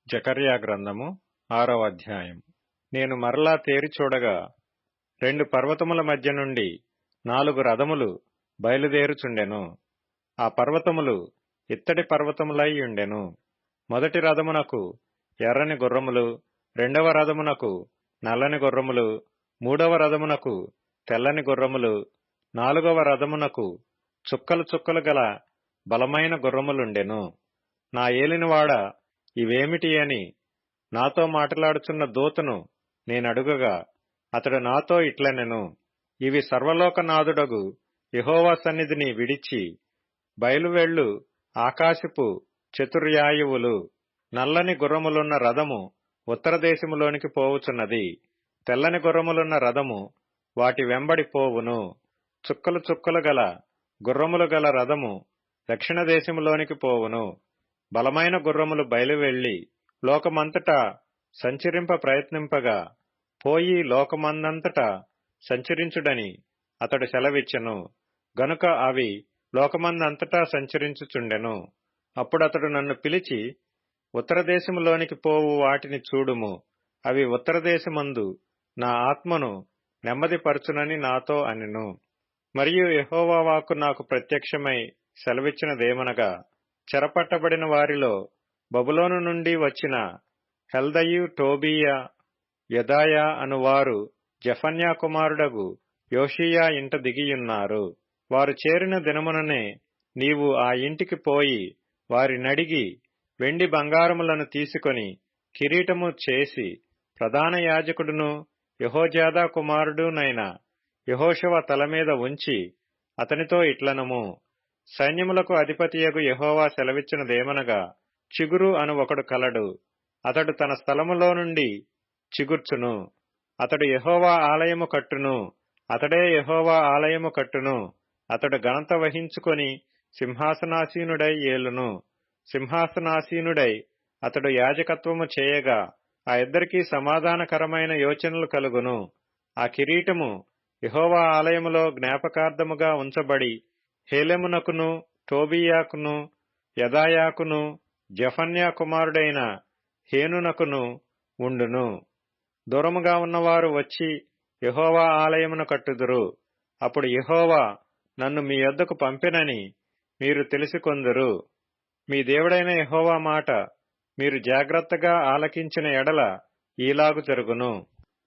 జకర్యా గ్రంథము 6వ అధ్యాయం. నేను మరలా తేరి చూడగా 2 పర్వతముల మధ్య నుండి 4 రథములు బయలుదేరుచుండెను. ఆ పర్వతములు ఇత్తడి పర్వతములై ఉండెను. మొదటి రథమునకు ఎర్రని గుర్రములు, రెండవ రథమునకు నల్లని గుర్రములు, మూడవ రథమునకు తెల్లని గుర్రములు, నాలుగవ రథమునకు చుక్కలు చుక్కలు గల బలమైన గుర్రములుండెను. నా ఏలినవాడా, ఇవేమిటి అని నాతో మాట్లాడుచున్న దూతను నేనడుగగా, అతడు నాతో ఇట్లనెను: ఇవి సర్వలోకనాథుడగు యెహోవా సన్నిధిని విడిచి బయలువెళ్ళు ఆకాశపు చతుర్యాయువులు. నల్లని గుర్రములున్న రథము ఉత్తర దేశములోనికి పోవుచున్నది, తెల్లని గుర్రములున్న రథము వాటి వెంబడి పోవును. చుక్కలు చుక్కలు గల గుర్రములు గల రథము దక్షిణ దేశములోనికి పోవును. బలమైన గుర్రములు బయలువెళ్లి లోకమంతటా సంచరింప ప్రయత్నింపగా, పోయి లోకమందంతటా సంచరించుడని అతడు సెలవిచ్చెను. గనుక అవి లోకమందంతటా సంచరించుచుండెను. అప్పుడతడు నన్ను పిలిచి, ఉత్తర దేశములోనికి పోవు వాటిని చూడుము, అవి ఉత్తర దేశమందు నా ఆత్మను నెమ్మదిపరచునని నాతో అనెను. మరియు యెహోవా వాక్కు నాకు ప్రత్యక్షమై సెలవిచ్చినదేమనగా, చెరపట్టబడిన వారిలో బబులోను నుండి వచ్చిన హెల్దయు, టోబీయా, యెదాయా అనువారు జెఫన్యా కుమారుడగు యోషీయా ఇంట దిగియున్నారు. వారు చేరిన దినముననే నీవు ఆ ఇంటికి పోయి వారినడిగి వెండి బంగారములను తీసుకొని కిరీటము చేసి ప్రధాన యాజకుడును యెహోజాదా కుమారుడునైన యెహోషువ తలమీద ఉంచి అతనితో ఇట్లనము: సైన్యములకు అధిపతియగు యెహోవా సెలవిచ్చినదేమనగా, చిగురు అను ఒకడు కలడు. అతడు తన స్థలములో నుండి చిగుర్చును. అతడు యెహోవా ఆలయము కట్టును. అతడే యెహోవా ఆలయము కట్టును. అతడు ఘనత వహించుకొని సింహాసనాసీనుడై ఏలును. సింహాసనాసీనుడై అతడు యాజకత్వము చేయగా ఆ ఇద్దరికీ సమాధానకరమైన యోచనలు కలుగును. ఆ కిరీటము యెహోవా ఆలయములో జ్ఞాపకార్థముగా ఉంచబడి హేలెమునకును, టోబీయాకును, యెదాయాకును, జెఫన్యా కుమారుడైన హేనునకును ఉండును. దూరముగా ఉన్నవారు వచ్చి యెహోవా ఆలయమును కట్టుదురు. అప్పుడు యెహోవా నన్ను మీ యొద్దకు పంపెనని మీరు తెలిసికొందురు. మీ దేవుడైన యెహోవా మాట మీరు జాగ్రత్తగా ఆలకించిన ఎడల ఈలాగు జరుగును.